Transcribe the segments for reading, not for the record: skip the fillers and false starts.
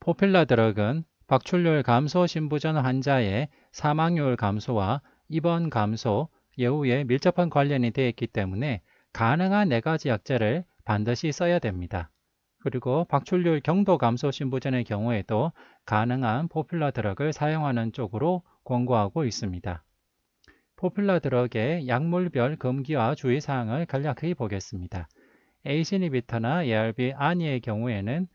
포필라 드럭은 박출률 감소 신부전 환자의 사망률 감소와 입원 감소, 예후에 밀접한 관련이 되어 있기 때문에 가능한 4가지 약제를 반드시 써야 됩니다. 그리고 박출률 경도 감소 신부전의 경우에도 가능한 포필라 드럭을 사용하는 쪽으로 권고하고 있습니다. 포필라 드럭의 약물별 금기와 주의사항을 간략히 보겠습니다. ACE 이니비터나 ARB 아니의 경우에는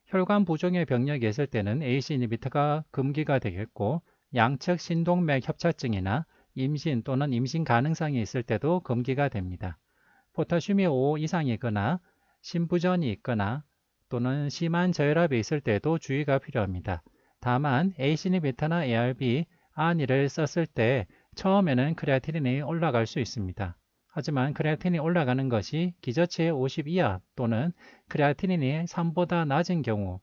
혈관 부종의 병력이 있을 때는 ACE 이니비터가 금기가 되겠고, 양측 신동맥 협착증이나 임신 또는 임신 가능성이 있을 때도 금기가 됩니다. 포타슘이 5 이상이거나 신부전이 있거나 또는 심한 저혈압이 있을 때도 주의가 필요합니다. 다만 ACE 이니비터나 ARB 아니를 썼을 때 처음에는 크레아티닌이 올라갈 수 있습니다. 하지만 크레아틴이 올라가는 것이 기저치의 50 이하 또는 크레아티닌이 3보다 낮은 경우,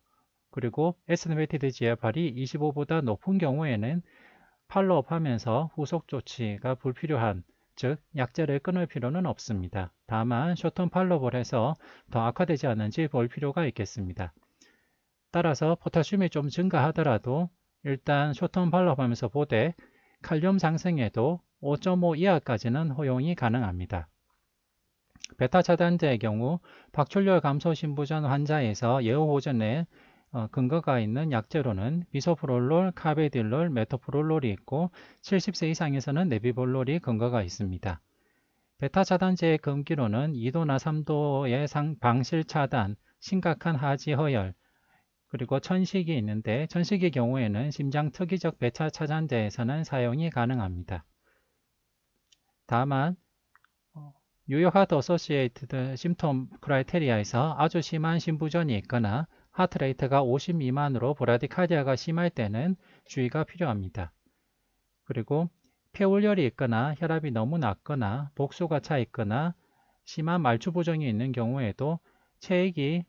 그리고 에스티메이티드 GFR이 25보다 높은 경우에는 팔로업 하면서 후속 조치가 불필요한, 즉 약제를 끊을 필요는 없습니다. 다만 쇼텀 팔로업을 해서 더 악화되지 않는지 볼 필요가 있겠습니다. 따라서 포타슘이 좀 증가하더라도 일단 쇼텀 팔로업 하면서 보되 칼륨 상승에도 5.5 이하까지는 허용이 가능합니다. 베타 차단제의 경우 박출혈 감소 신부전 환자에서 예후 호전에 근거가 있는 약제로는 비소프롤롤, 카베딜롤, 메토프롤롤이 있고 70세 이상에서는 네비볼롤이 근거가 있습니다. 베타 차단제의 금기로는 2도나 3도의 방실 차단, 심각한 하지 허열, 그리고 천식이 있는데 천식의 경우에는 심장 특이적 베타 차단제에서는 사용이 가능합니다. 다만 뉴욕 하트 어소시에이티드 심톰 크라이테리아에서 아주 심한 심부전이 있거나 하트레이트가 50 미만으로 브라디카디아가 심할 때는 주의가 필요합니다. 그리고 폐울열이 있거나 혈압이 너무 낮거나 복수가 차 있거나 심한 말추 부종이 있는 경우에도 체액이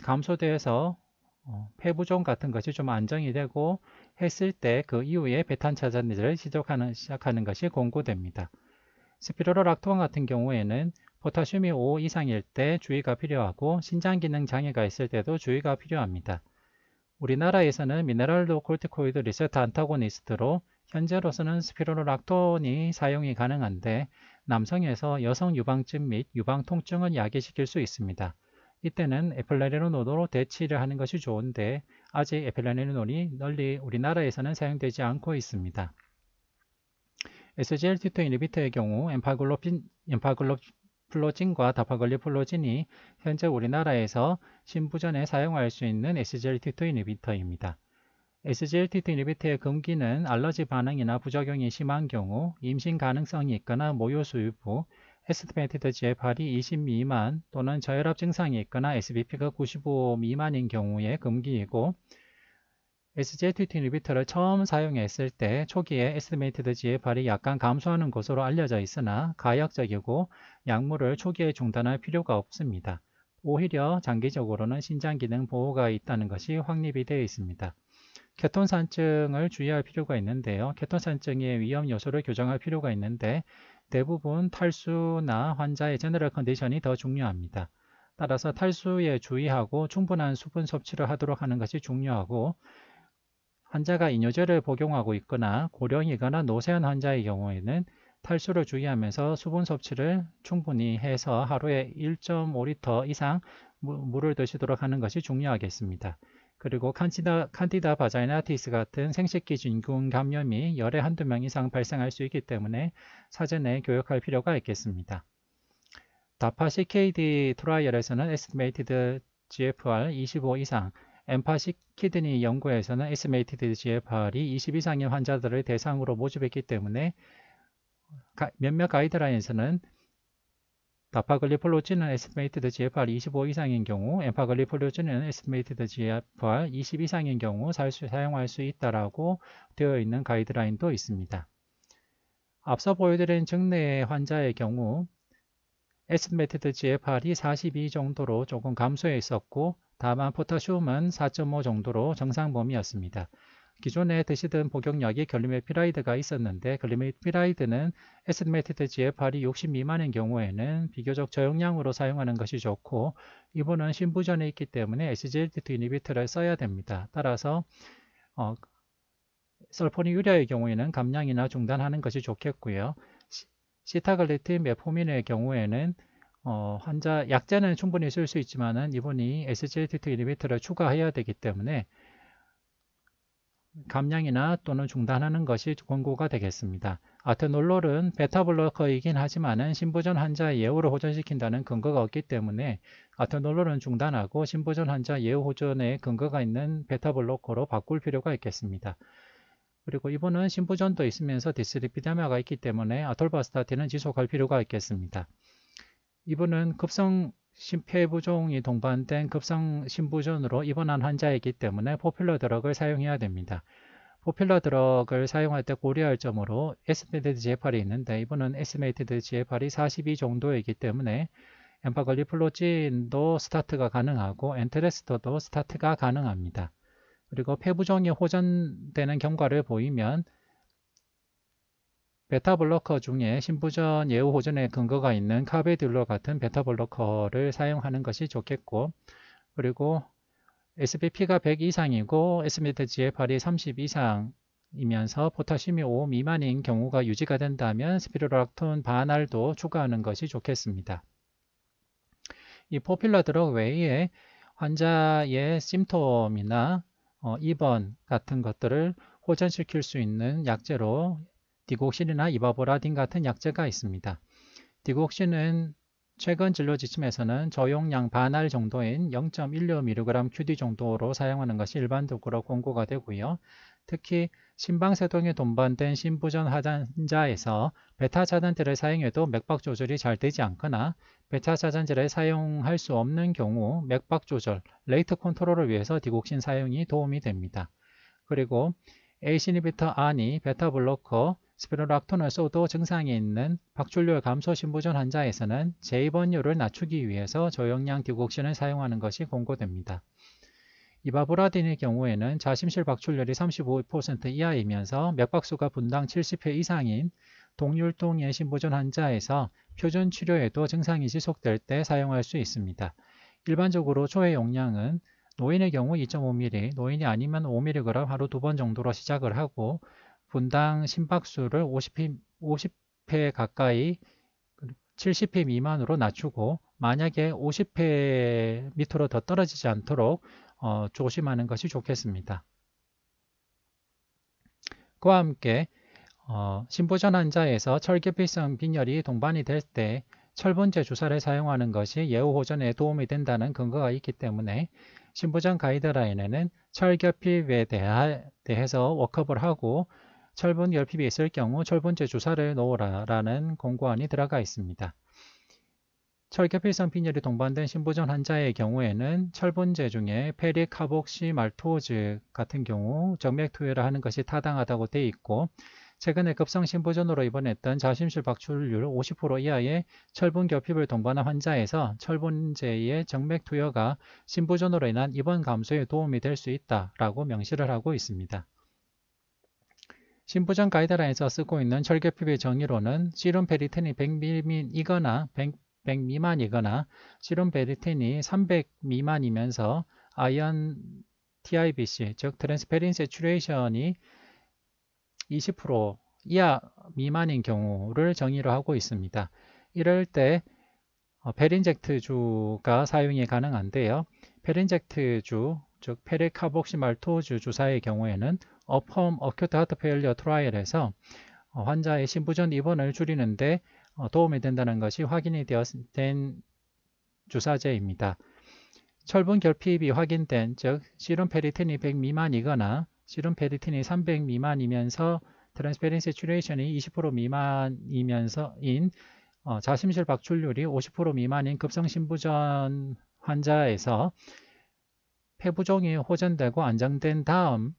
감소돼서 폐부종 같은 것이 좀 안정이 되고 했을 때 그 이후에 베탄 차단제를 시작하는 것이 권고됩니다. 스피로락톤 같은 경우에는 포타슘이 5 이상일 때 주의가 필요하고 신장기능 장애가 있을 때도 주의가 필요합니다. 우리나라에서는 미네랄로 코르티코이드 리세터 안타고니스트로 현재로서는 스피로락톤이 사용이 가능한데 남성에서 여성 유방증 및 유방 통증을 야기시킬 수 있습니다. 이때는 에필라리노론으로 대치를 하는 것이 좋은데 아직 에필라리논이 널리 우리나라에서는 사용되지 않고 있습니다. SGLT2 이니비터의 경우 엠파글로플로진과 다파글리플로진이 현재 우리나라에서 신부전에 사용할 수 있는 SGLT2 이니비터입니다. SGLT2 이니비터의 금기는 알러지 반응이나 부작용이 심한 경우, 임신 가능성이 있거나 모유 수유부, 에스티메이티드 GFR이 20 미만 또는 저혈압 증상이 있거나 SBP가 95 미만인 경우에 금기이고, SGLT2 이니비터를 처음 사용했을 때 초기에 에스티메이티드 GFR이 약간 감소하는 것으로 알려져 있으나 가역적이고 약물을 초기에 중단할 필요가 없습니다. 오히려 장기적으로는 신장 기능 보호가 있다는 것이 확립이 되어 있습니다. 케톤산증을 주의할 필요가 있는데요. 케톤산증의 위험 요소를 교정할 필요가 있는데 대부분 탈수나 환자의 제너럴 컨디션이 더 중요합니다. 따라서 탈수에 주의하고 충분한 수분 섭취를 하도록 하는 것이 중요하고, 환자가 이뇨제를 복용하고 있거나 고령이거나 노쇠한 환자의 경우에는 탈수를 주의하면서 수분 섭취를 충분히 해서 하루에 1.5리터 이상 물을 드시도록 하는 것이 중요하겠습니다. 그리고 칸디다 바자이나티스 같은 생식기 진균 감염이 열에 한두 명 이상 발생할 수 있기 때문에 사전에 교육할 필요가 있겠습니다. 다파 CKD 트라이얼에서는 에스티메이티드 GFR 25 이상, 엠파식 키드니 연구에서는 에스티메이티드 GFR이 20 이상인 환자들을 대상으로 모집했기 때문에 몇몇 가이드라인에서는 다파글리폴로진은 에스티메이티드 GFR 25 이상인 경우, 엠파글리폴로진은 에스티메이티드 GFR 20 이상인 경우 사용할 수 있다라고 되어 있는 가이드라인도 있습니다. 앞서 보여드린 증내 환자의 경우 에스티메이티드 GFR이 42 정도로 조금 감소해 있었고, 다만 포타슘은 4.5 정도로 정상 범위였습니다. 기존에 드시던 복용약이 글리메피라이드가 있었는데 글리메피라이드는 에스티메이티드 GFR이 60 미만인 경우에는 비교적 저용량으로 사용하는 것이 좋고 이분은 신부전에 있기 때문에 SGLT2 이니비터를 써야 됩니다. 따라서 설포니유리아의 경우에는 감량이나 중단하는 것이 좋겠고요. 시타글리틴, 메포민의 경우에는 환자 약제는 충분히 쓸 수 있지만은 이분이 SGLT2 이니비터를 추가해야 되기 때문에 감량이나 또는 중단하는 것이 권고가 되겠습니다. 아테놀롤은 베타블로커이긴 하지만은 신부전 환자 예후를 호전시킨다는 근거가 없기 때문에 아테놀롤은 중단하고 신부전 환자 예후 호전에 근거가 있는 베타블로커로 바꿀 필요가 있겠습니다. 그리고 이분은 신부전도 있으면서 디스리피데미아가 있기 때문에 아톨바스타틴은 지속할 필요가 있겠습니다. 이분은 급성 심폐부종이 동반된 급성 신부전으로 입원한 환자이기 때문에 포퓰러 드럭을 사용해야 됩니다. 포퓰러 드럭을 사용할 때 고려할 점으로 에스티메이티드 GFR이 있는데 이분은 에스티메이티드 GFR이 42 정도이기 때문에 엠파글리플로진도 스타트가 가능하고 엔테레스터도 스타트가 가능합니다. 그리고 폐부종이 호전되는 경과를 보이면 베타블로커 중에 신부전 예후 호전에 근거가 있는 카베딜로 같은 베타블로커를 사용하는 것이 좋겠고 그리고 SBP가 100 이상이고 에스티메이티드 GFR이 30 이상이면서 포타슘이 5 미만인 경우가 유지가 된다면 스피루락톤 반알도 추가하는 것이 좋겠습니다. 이 포퓰러 드럭 외에 환자의 심톰이나 입원 같은 것들을 호전시킬 수 있는 약제로 디곡신이나 이바보라딘 같은 약제가 있습니다. 디곡신은 최근 진료 지침에서는 저용량 반알 정도인 0.16mg QD 정도로 사용하는 것이 일반적으로 권고가 되고요. 특히 심방세동에 동반된 신부전 환자에서 베타차단제를 사용해도 맥박 조절이 잘 되지 않거나 베타차단제를 사용할 수 없는 경우 맥박 조절, 레이트 컨트롤을 위해서 디곡신 사용이 도움이 됩니다. 그리고 ACE 이니비터 아니, 베타블로커, 스피로락톤을 써도 증상이 있는 박출률 감소 신부전 환자에서는 재입원율을 낮추기 위해서 저용량 디곡신을 사용하는 것이 권고됩니다. 이바브라딘의 경우에는 자심실 박출률이 35% 이하이면서 맥박수가 분당 70회 이상인 동율동의 신부전 환자에서 표준 치료에도 증상이 지속될 때 사용할 수 있습니다. 일반적으로 초회 용량은 노인의 경우 2.5mg, 노인이 아니면 5mg 하루 2번 정도로 시작을 하고 분당 심박수를 50회 가까이 70회 미만으로 낮추고 만약에 50회 밑으로 더 떨어지지 않도록 조심하는 것이 좋겠습니다. 그와 함께 신부전 환자에서 철결핍성 빈혈이 동반이 될 때 철분제 주사를 사용하는 것이 예후 호전에 도움이 된다는 근거가 있기 때문에 신부전 가이드라인에는 철결핍에 대해서 워크업을 하고 철분 결핍이 있을 경우 철분제 주사를 놓으라라는 공고안이 들어가 있습니다. 철결핍성 빈혈이 동반된 신부전 환자의 경우에는 철분제 중에 페리카복시말토즈 같은 경우 정맥 투여를 하는 것이 타당하다고 되어 있고 최근에 급성 신부전으로 입원했던 자심실 박출률 50% 이하의 철분 결핍을 동반한 환자에서 철분제의 정맥 투여가 신부전으로 인한 입원 감소에 도움이 될 수 있다라고 명시를 하고 있습니다. 신부전 가이드라인에서 쓰고 있는 철결핍의 정의로는 시름 페리텐이 100mg이거나 100 미만이거나 시름 페리텐이 300 미만이면서 아이언 TIBC 즉 트랜스페린 세츄레이션이 20% 이하 미만인 경우를 정의로 하고 있습니다. 이럴 때 페린젝트주가 사용이 가능한데요. 페린젝트주 즉 페리카복시말토주 주사의 경우에는 어펌 어큐트 하트 페일리어 트라이얼에서 환자의 신부전 입원을 줄이는데 도움이 된다는 것이 확인이 된 주사제입니다. 철분 결핍이 확인된 즉 시름 페리틴이 100 미만이거나 시름 페리틴이 300 미만이면서 트랜스페린 세츄레이션이 20% 미만이면서인 자심실 박출률이 50% 미만인 급성 신부전 환자에서 폐부종이 호전되고 안정된 다음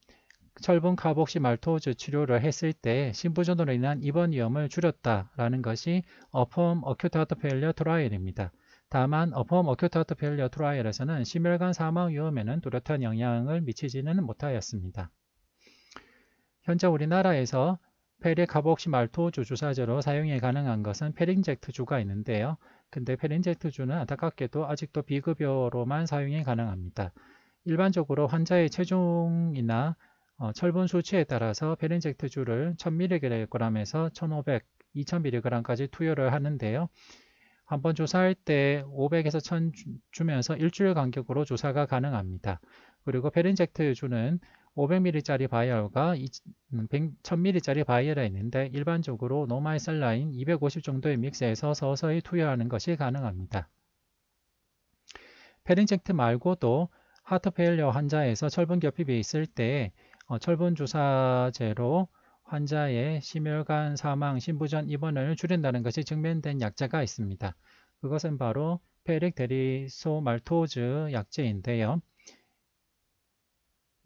철분 카복시 말토즈 치료를 했을 때 신부전으로 인한 입원 위험을 줄였다라는 것이 어펌 어큐트 하트 페일리어 트라이얼입니다. 다만 어펌 어큐트 하트 페일리어 트라이얼에서는 심혈관 사망 위험에는 뚜렷한 영향을 미치지는 못하였습니다. 현재 우리나라에서 페릭하복시말토주 주사제로 사용이 가능한 것은 페린젝트주가 있는데요. 근데 페린젝트주는 안타깝게도 아직도 비급여로만 사용이 가능합니다. 일반적으로 환자의 체중이나 철분 수치에 따라서 페린젝트주를 1000mg에서 1500, 2000mg까지 투여를 하는데요. 한번 주사할 때 500에서 1000 주면서 일주일 간격으로 주사가 가능합니다. 그리고 페린젝트주는 500ml짜리 바이얼과 1000ml짜리 바이얼이 있는데 일반적으로 노마이셀라인 250 정도의 믹스에서 서서히 투여하는 것이 가능합니다. 페린젝트 말고도 하트 페일리어 환자에서 철분 결핍이 있을 때 철분 주사제로 환자의 심혈관 사망, 신부전 입원을 줄인다는 것이 증명된 약제가 있습니다. 그것은 바로 페릭데리소말토즈 약제인데요.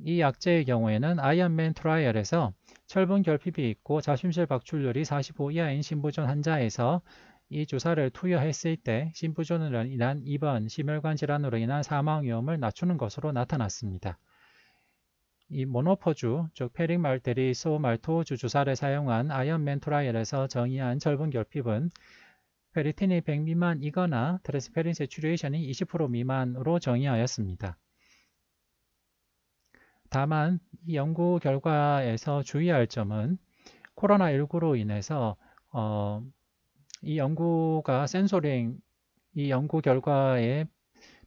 이 약제의 경우에는 아이언맨 트라이얼에서 철분 결핍이 있고 자심실 박출률이 45 이하인 신부전 환자에서 이 주사를 투여했을 때 신부전으로 인한 입원, 심혈관 질환으로 인한 사망 위험을 낮추는 것으로 나타났습니다. 이 모노포주, 즉 페릭말데리소말토주 주사를 사용한 아이언맨 트라이얼에서 정의한 철분 결핍은 페리틴이 100 미만이거나 트랜스페린 세츄레이션이 20% 미만으로 정의하였습니다. 다만 이 연구 결과에서 주의할 점은 코로나19로 인해서 이 연구가 센소링, 이 연구 결과에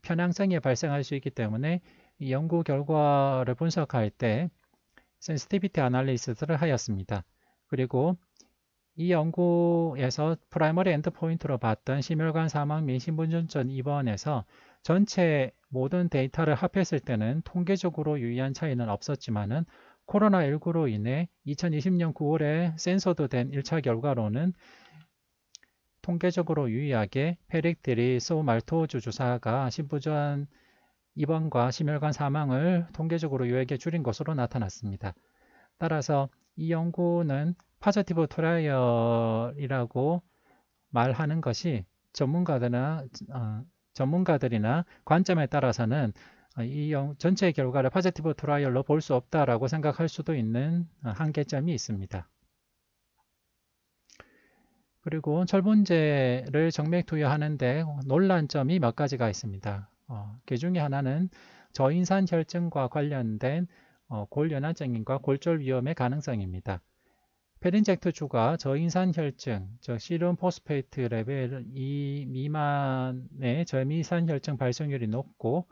편향성이 발생할 수 있기 때문에 이 연구 결과를 분석할 때 센시티비티 아날리시스를 하였습니다. 그리고 이 연구에서 프라이머리 엔드포인트로 봤던 심혈관 사망 및 신분전 입원에서 전체 모든 데이터를 합했을 때는 통계적으로 유의한 차이는 없었지만은 코로나19로 인해 2020년 9월에 센서도 된 1차 결과로는 통계적으로 유의하게 페릭데리소말토주 주사가 신부전 입원과 심혈관 사망을 통계적으로 유의하게 줄인 것으로 나타났습니다. 따라서 이 연구는 파저티브 트라이얼이라고 말하는 것이 전문가들이나 관점에 따라서는 이 전체 결과를 파저티브 트라이얼로 볼 수 없다라고 생각할 수도 있는 한계점이 있습니다. 그리고 철분제를 정맥 투여하는데 논란점이 몇 가지가 있습니다. 그 중에 하나는 저인산 혈증과 관련된 골연화증과 골절 위험의 가능성입니다. 페린젝트주가 저인산 혈증, 즉 시름 포스페이트 레벨 2 미만의 저미산 혈증 발생률이 높고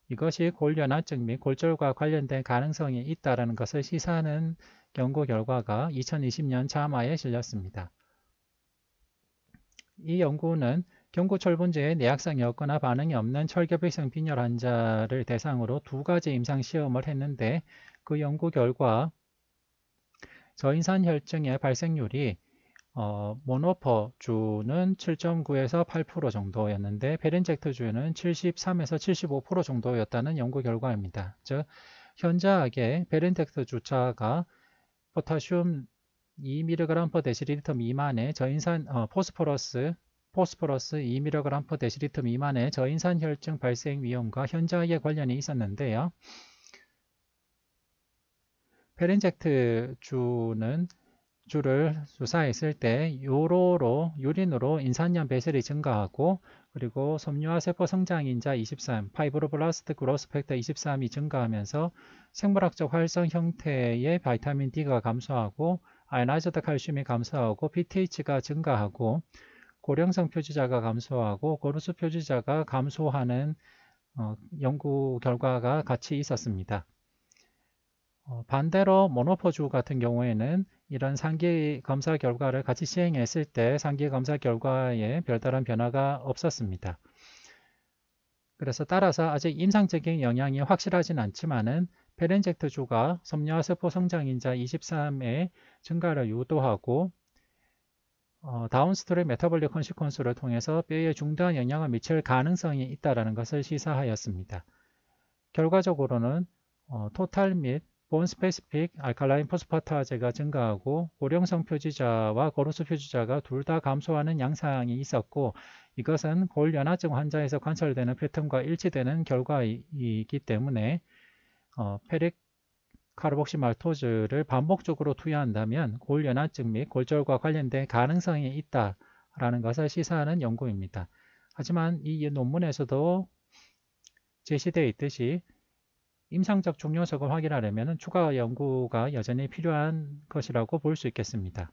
이것이 골연화증 및 골절과 관련된 가능성이 있다는 것을 시사하는 연구 결과가 2020년 자마에 실렸습니다. 이 연구는 경구철분제에 내약성이 없거나 반응이 없는 철결핍성 빈혈 환자를 대상으로 2가지 임상 시험을 했는데 그 연구 결과 저인산 혈증의 발생률이 모노퍼주는 7.9에서 8% 정도였는데 페린젝트주는 73에서 75% 정도였다는 연구 결과입니다. 즉 현저하게 페린젝트 주차가 포타슘 2mg/dL 미만의 저인산 포스포러스 2mg/dL 미만의 저인산 혈증 발생 위험과 현저하게 관련이 있었는데요. 페린젝트 주를 주사했을 때 유린으로 인산염 배설이 증가하고 그리고 섬유화 세포 성장인자 23, 파이브로블라스트 그로스 팩터 23이 증가하면서 생물학적 활성 형태의 바이타민 D가 감소하고 아이오나이즈드 칼슘이 감소하고 PTH가 증가하고 고령성 표지자가 감소하고 고루수 표지자가 감소하는 연구 결과가 같이 있었습니다. 반대로 모노포주 같은 경우에는 이런 상기 검사 결과를 같이 시행했을 때 상기 검사 결과에 별다른 변화가 없었습니다. 그래서 따라서 아직 임상적인 영향이 확실하진 않지만은 페린젝트주가 섬유화세포 성장인자 23의 증가를 유도하고 다운스트림 메타볼릭 컨시퀀스를 통해서 뼈에 중대한 영향을 미칠 가능성이 있다는 것을 시사하였습니다. 결과적으로는 토탈 및 본 스페시픽 알칼라인 포스파트화제가 증가하고 고령성 표지자와 고루수 표지자가 둘 다 감소하는 양상이 있었고 이것은 골연화증 환자에서 관찰되는 패턴과 일치되는 결과이기 때문에 카르복시말토즈를 반복적으로 투여한다면 골연화증 및 골절과 관련된 가능성이 있다라는 것을 시사하는 연구입니다. 하지만 이 논문에서도 제시되어 있듯이 임상적 중요성을 확인하려면 추가 연구가 여전히 필요한 것이라고 볼 수 있겠습니다.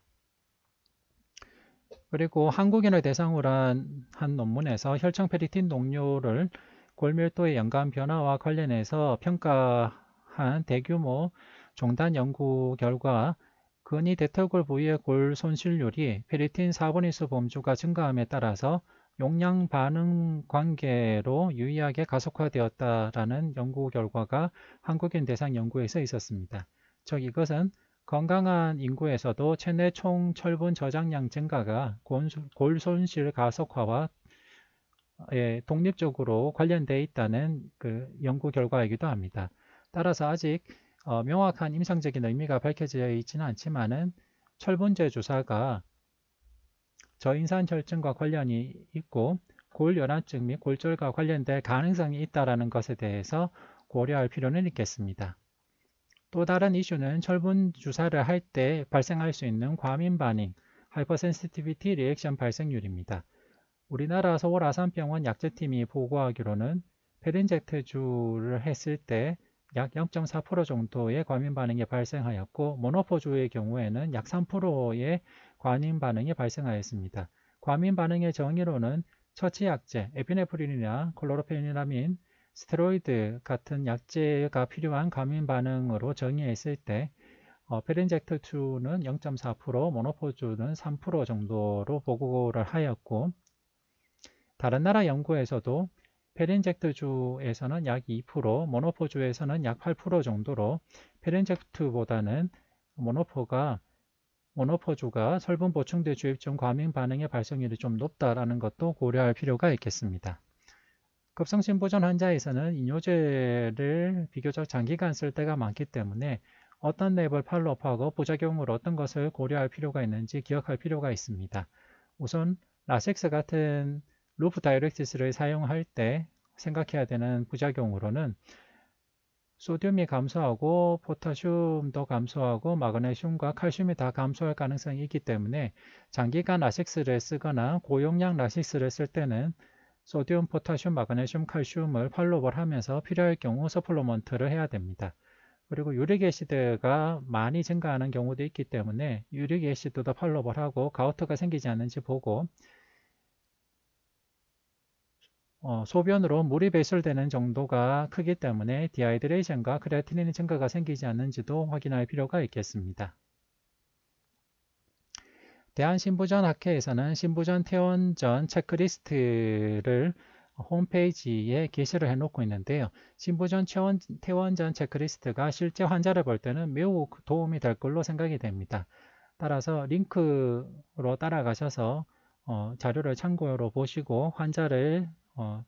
그리고 한국인을 대상으로 한 논문에서 혈청 페리틴 농도를 골밀도의 연간 변화와 관련해서 평가한 대규모 종단 연구 결과 근위 대퇴골 부위의 골 손실률이 페리틴 4분의 1수 범주가 증가함에 따라서 용량 반응 관계로 유의하게 가속화되었다라는 연구 결과가 한국인 대상 연구에서 있었습니다. 즉 이것은 건강한 인구에서도 체내 총 철분 저장량 증가가 골 손실 가속화와 독립적으로 관련되어 있다는 그 연구 결과이기도 합니다. 따라서 아직 명확한 임상적인 의미가 밝혀져 있지는 않지만은 철분제 주사가 저인산 혈증과 관련이 있고 골연화증 및 골절과 관련될 가능성이 있다는 것에 대해서 고려할 필요는 있겠습니다. 또 다른 이슈는 철분 주사를 할 때 발생할 수 있는 과민 반응, 하이퍼센시티비티 리액션 발생률입니다. 우리나라 서울 아산병원 약제팀이 보고하기로는 페린젝트주를 했을 때 약 0.4% 정도의 과민 반응이 발생하였고 모노포주의 경우에는 약 3%의 과민 반응이 발생하였습니다. 과민 반응의 정의로는 처치약제, 에피네프린이나 클로로페니라민, 스테로이드 같은 약제가 필요한 과민 반응으로 정의했을 때 페린젝트2는 0.4%, 모노포주는 3% 정도로 보고를 하였고 다른 나라 연구에서도 페린젝트주에서는 약 2%, 모노포주에서는 약 8% 정도로 페린젝트보다는 모노포주가 설분 보충제 주입 중 과민 반응의 발생률이 좀 높다라는 것도 고려할 필요가 있겠습니다. 급성심부전 환자에서는 이뇨제를 비교적 장기간 쓸 때가 많기 때문에 어떤 랩을 팔로우업하고 부작용으로 어떤 것을 고려할 필요가 있는지 기억할 필요가 있습니다. 우선 라섹스 같은 루프 다이렉티스를 사용할 때 생각해야 되는 부작용으로는 소듐이 감소하고 포타슘도 감소하고 마그네슘과 칼슘이 다 감소할 가능성이 있기 때문에 장기간 라섹스를 쓰거나 고용량 라섹스를 쓸 때는 소듐, 포타슘, 마그네슘, 칼슘을 팔로우를 하면서 필요할 경우 서플리먼트를 해야 됩니다. 그리고 유릭애시드가 많이 증가하는 경우도 있기 때문에 유릭애시드도 팔로우를 하고 가우트가 생기지 않는지 보고 소변으로 물이 배출되는 정도가 크기 때문에 디하이드레이션과 크레아티닌 증가가 생기지 않는지도 확인할 필요가 있겠습니다. 대한신부전학회에서는 신부전 퇴원전 체크리스트를 홈페이지에 게시를 해놓고 있는데요. 신부전 퇴원전 체크리스트가 실제 환자를 볼 때는 매우 도움이 될 걸로 생각이 됩니다. 따라서 링크로 따라가셔서 자료를 참고로 보시고 환자를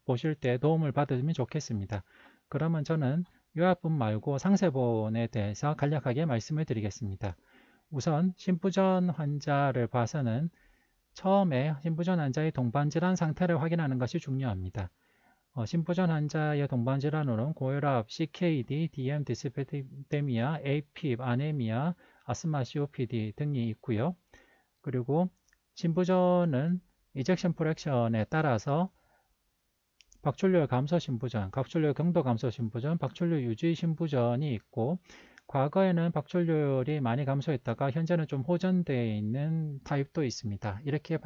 보실 때 도움을 받으면 좋겠습니다. 그러면 저는 요약본 말고 상세본에 대해서 간략하게 말씀을 드리겠습니다. 우선 신부전 환자를 봐서는 처음에 신부전 환자의 동반질환 상태를 확인하는 것이 중요합니다. 신부전 환자의 동반질환으로는 고혈압, CKD, DM 디스페데미아, AFib, 아네미아, 아스마 COPD 등이 있고요. 그리고 신부전은 이젝션 프랙션에 따라서 박출률 감소 신부전, 박출률 경도 감소 신부전, 박출률 유지 신부전이 있고 과거에는 박출률이 많이 감소했다가 현재는 좀 호전되어 있는 타입도 있습니다. 이렇게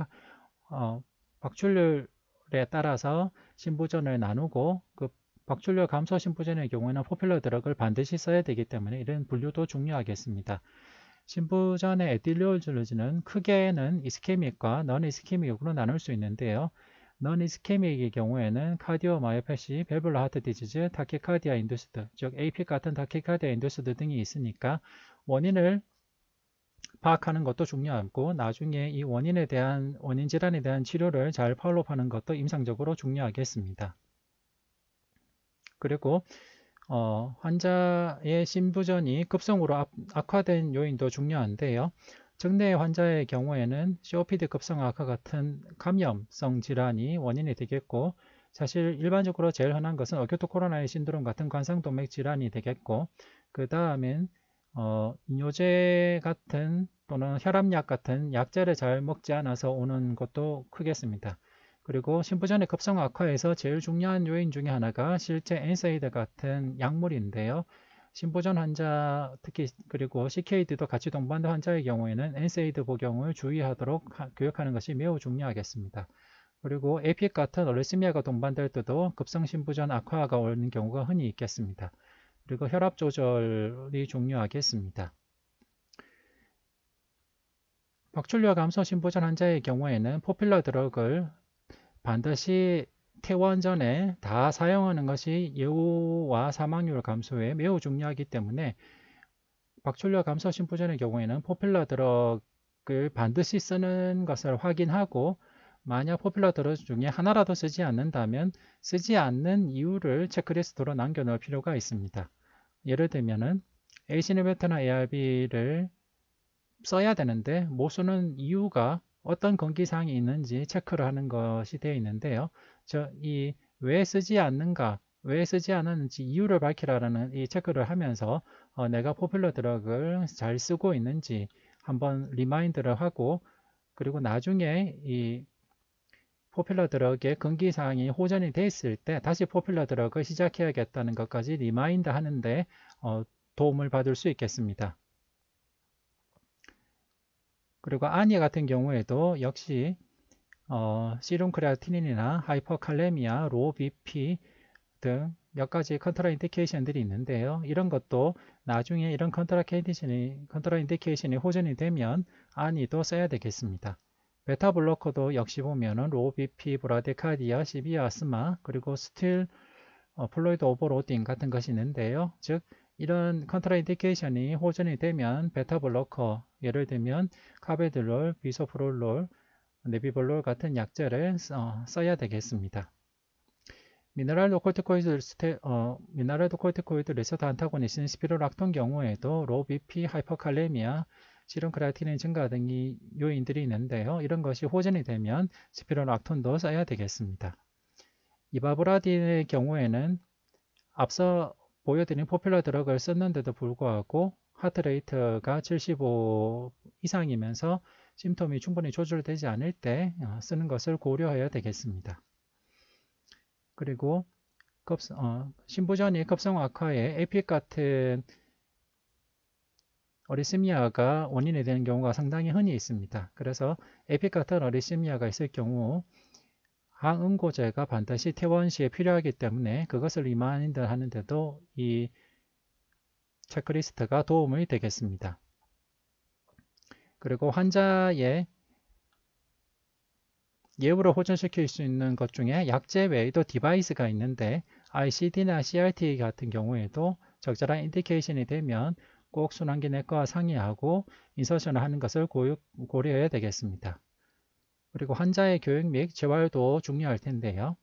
박출률에 따라서 신부전을 나누고 그 박출률 감소 신부전의 경우에는 포퓰러 드럭을 반드시 써야 되기 때문에 이런 분류도 중요하겠습니다. 신부전의 에틸리올줄루즈는 크게는 이스케믹과 넌 이스케믹으로 나눌 수 있는데요. 넌 이스케믹의 경우에는 카디오마이오패시, 밸뉈러 하트 디지즈, 타키카디아 인두스드, 즉 AP 같은 타키카디아 인두스드 등이 있으니까 원인을 파악하는 것도 중요하고 나중에 이 원인 질환에 대한 치료를 잘 팔로우하는 것도 임상적으로 중요하겠습니다. 그리고 환자의 신부전이 급성으로 악화된 요인도 중요한데요. 정내 환자의 경우에는 COPD 급성 악화 같은 감염성 질환이 원인이 되겠고 사실 일반적으로 제일 흔한 것은 어큐트 코로나리 신드롬 같은 관상동맥 질환이 되겠고 그 다음엔 이뇨제 같은 또는 혈압약 같은 약제를 잘 먹지 않아서 오는 것도 크겠습니다. 그리고 신부전의 급성 악화에서 제일 중요한 요인 중에 하나가 실제 엔세이드 같은 약물인데요. 신부전 환자 특히 그리고 CKD도 같이 동반된 환자의 경우에는 엔세이드 복용을 주의하도록 교육하는 것이 매우 중요하겠습니다. 그리고 에픽 같은 얼리스미아가 동반될 때도 급성 신부전 악화가 오는 경우가 흔히 있겠습니다. 그리고 혈압 조절이 중요하겠습니다. 박출력 감소 신부전 환자의 경우에는 포퓰러 드럭을 반드시 퇴원 전에 다 사용하는 것이 예후와 사망률 감소에 매우 중요하기 때문에 박출력 감소 신부전의 경우에는 포퓰러 드럭을 반드시 쓰는 것을 확인하고 만약 포퓰러 드럭 중에 하나라도 쓰지 않는다면 쓰지 않는 이유를 체크리스트로 남겨놓을 필요가 있습니다. 예를 들면은 ACE 이베터나 ARB를 써야 되는데 못 쓰는 이유가 어떤 건기사항이 있는지 체크를 하는 것이 되어 있는데요. 왜 쓰지 않는가, 왜 쓰지 않았는지 이유를 밝히라는 이 체크를 하면서 내가 포퓰러 드럭을 잘 쓰고 있는지 한번 리마인드를 하고 그리고 나중에 이 포퓰러 드럭의 건기사항이 호전이 됐을 때 다시 포퓰러 드럭을 시작해야겠다는 것까지 리마인드 하는데 도움을 받을 수 있겠습니다. 그리고 아니 같은 경우에도 역시 시룸 크레아티닌이나 하이퍼칼레미아, 로 BP 등 몇 가지 컨트라 인디케이션들이 있는데요. 이런 것도 나중에 이런 컨트라 인디케이션이 호전이 되면 아니도 써야 되겠습니다. 베타 블로커도 역시 보면은 로 BP, 브라데카디아, 시비아 아스마, 그리고 스틸 플로이드 오버로딩 같은 것이 있는데요. 즉 이런 컨트라인디케이션이 호전이 되면 베타 블로커, 예를 들면 카베들롤, 비소프롤롤, 네비볼롤 같은 약제를 써야 되겠습니다. 미네랄도 코르티코이드 레세터 안타고니신 스피로락톤 경우에도 로 BP, 하이퍼칼레미아, 시름 크레아티닌 증가 등이 요인들이 있는데요. 이런 것이 호전이 되면 스피로락톤도 써야 되겠습니다. 이바브라딘의 경우에는 앞서 보여드린 포퓰러 드럭을 썼는데도 불구하고 하트레이트가 75 이상이면서 심톰이 충분히 조절되지 않을 때 쓰는 것을 고려해야 되겠습니다. 그리고 신부전이 급성 악화에 에픽 같은 어리스미아가 원인이 되는 경우가 상당히 흔히 있습니다. 그래서 에픽 같은 어리스미아가 있을 경우 항응고제가 반드시 퇴원 시에 필요하기 때문에 그것을 리마인드 하는데도 이 체크리스트가 도움이 되겠습니다. 그리고 환자의 예후를 호전시킬 수 있는 것 중에 약제 외에도 디바이스가 있는데 ICD나 CRT 같은 경우에도 적절한 인디케이션이 되면 꼭 순환기내과와 상의하고 인서션을 하는 것을 고려해야 되겠습니다. 그리고 환자의 교육 및 재활도 중요할 텐데요.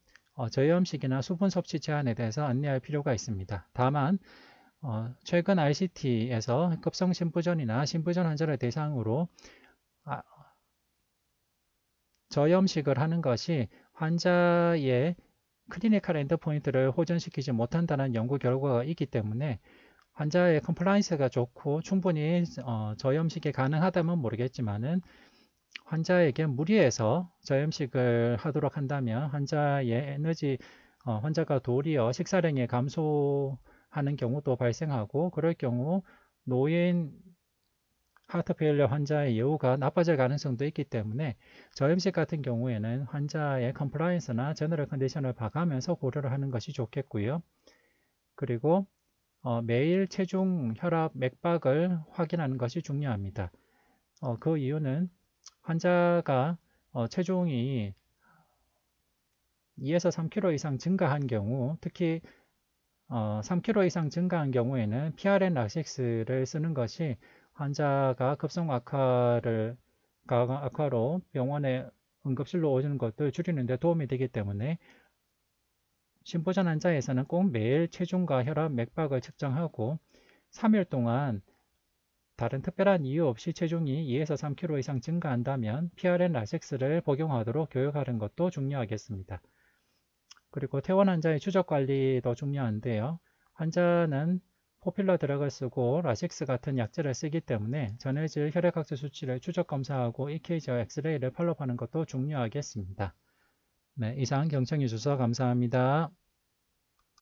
저염식이나 수분 섭취 제한에 대해서 안내할 필요가 있습니다. 다만 최근 RCT에서 급성 신부전이나 신부전 환자를 대상으로 저염식을 하는 것이 환자의 클리니컬 엔드포인트를 호전시키지 못한다는 연구 결과가 있기 때문에 환자의 컴플라이언스가 좋고 충분히 저염식이 가능하다면 모르겠지만은 환자에게 무리해서 저염식을 하도록 한다면 환자가 도리어 식사량이 감소하는 경우도 발생하고 그럴 경우 노인 하트 페일러 환자의 예후가 나빠질 가능성도 있기 때문에 저염식 같은 경우에는 환자의 컴플라이언스나 제너럴 컨디션을 봐가면서 고려를 하는 것이 좋겠고요. 그리고 매일 체중, 혈압, 맥박을 확인하는 것이 중요합니다. 그 이유는 환자가 체중이 2에서 3kg 이상 증가한 경우, 특히 3kg 이상 증가한 경우에는 PRN 라식스를 쓰는 것이 환자가 급성 악화로 병원에 응급실로 오는 것을 줄이는 데 도움이 되기 때문에 신부전 환자에서는 꼭 매일 체중과 혈압, 맥박을 측정하고 3일 동안 다른 특별한 이유 없이 체중이 2에서 3kg 이상 증가한다면 PRN 라섹스를 복용하도록 교육하는 것도 중요하겠습니다. 그리고 퇴원 환자의 추적 관리도 중요한데요. 환자는 포필러 드럭을 쓰고 라식스 같은 약제를 쓰기 때문에 전해질 혈액학적 수치를 추적 검사하고 EKG와 엑스레이를 팔로우하는 것도 중요하겠습니다. 네, 이상 경청해 주셔서 감사합니다.